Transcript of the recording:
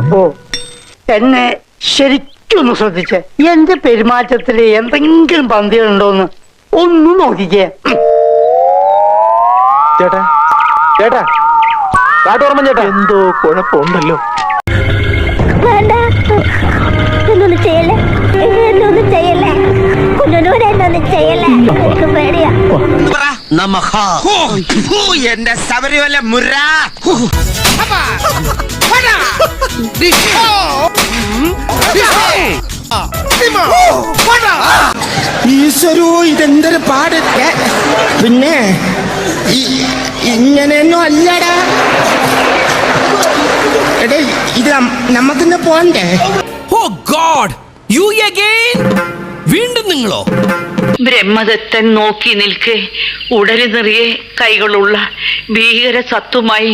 അപ്പോ എന്നെ ശരിക്കൊന്ന് ശ്രദ്ധിച്ചേ. എന്റെ പെരുമാറ്റത്തില് എന്തെങ്കിലും പന്തികളുണ്ടോന്ന് ഒന്ന് നോക്കിക്കേ. ചേട്ടാ ചേട്ടാ കാട്ടോർമ്മ ചേട്ടാ, എന്തോ കുഴപ്പമുണ്ടല്ലോ. വേണ്ട, എന്നൊന്നും ചെയ്യല്ലേ, എന്നൊന്നും ചെയ്യല്ലേ, കുഞ്ഞുനൂരെ എന്നൊന്നും ചെയ്യല്ലേ, എനിക്ക് പേടിയാ. എന്റെ ശബരിമല മുര ഈശ്വരോ, ഇതെന്തൊരു പാട്. പിന്നെ ഇങ്ങനെയൊന്നും അല്ലടാ. എടേ, ഇത് നമ്മക്കിന്ന് പോണ്ടേ? ഓ ഗോഡ്, യു അഗൈൻ? വീണ്ടും നിങ്ങളോ? ബ്രഹ്മദത്തൻ നോക്കി നിൽക്കെ ഉടല് നിറയെ കൈകളുള്ള ഭീകര സത്തുമായി